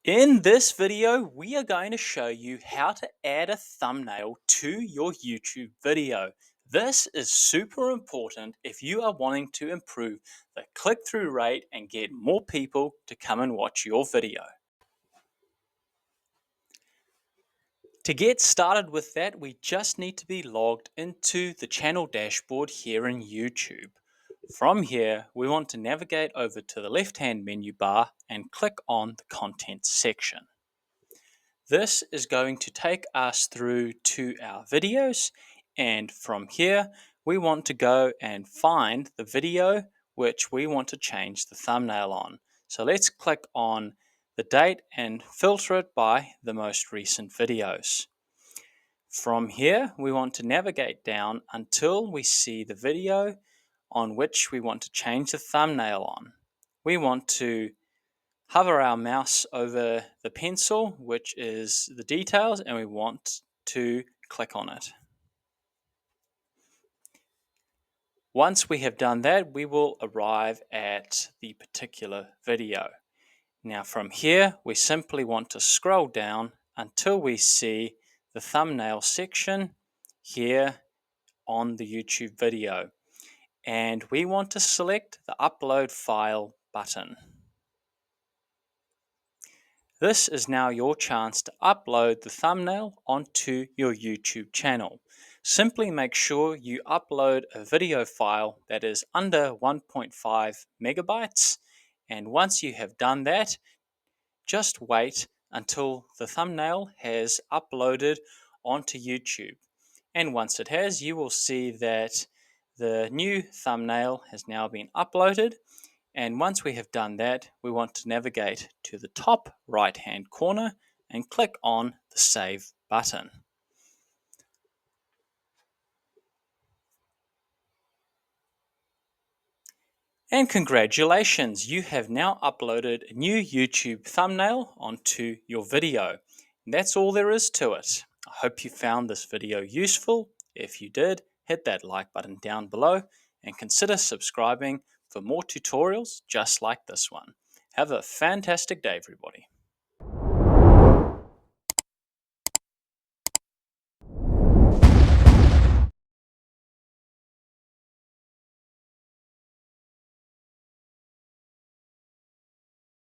In this video, we are going to show you how to add a thumbnail to your YouTube video. This is super important if you are wanting to improve the click-through rate and get more people to come and watch your video. To get started with that, we just need to be logged into the channel dashboard here in YouTube. From here, we want to navigate over to the left-hand menu bar and click on the content section. This is going to take us through to our videos, and from here we want to go and find the video which we want to change the thumbnail on. So let's click on the date and filter it by the most recent videos. From here we want to navigate down until we see the video on which we want to change the thumbnail on. We want to hover our mouse over the pencil, which is the details, and we want to click on it. Once we have done that, we will arrive at the particular video. Now from here, we simply want to scroll down until we see the thumbnail section here on the YouTube video. And we want to select the Upload File button. This is now your chance to upload the thumbnail onto your YouTube channel. Simply make sure you upload a video file that is under 1.5 megabytes, and once you have done that, just wait until the thumbnail has uploaded onto YouTube. And once it has, you will see that the new thumbnail has now been uploaded. And once we have done that, we want to navigate to the top right-hand corner and click on the Save button. And congratulations, you have now uploaded a new YouTube thumbnail onto your video. And that's all there is to it. I hope you found this video useful. If you did, hit that like button down below and consider subscribing for more tutorials just like this one. Have a fantastic day, everybody.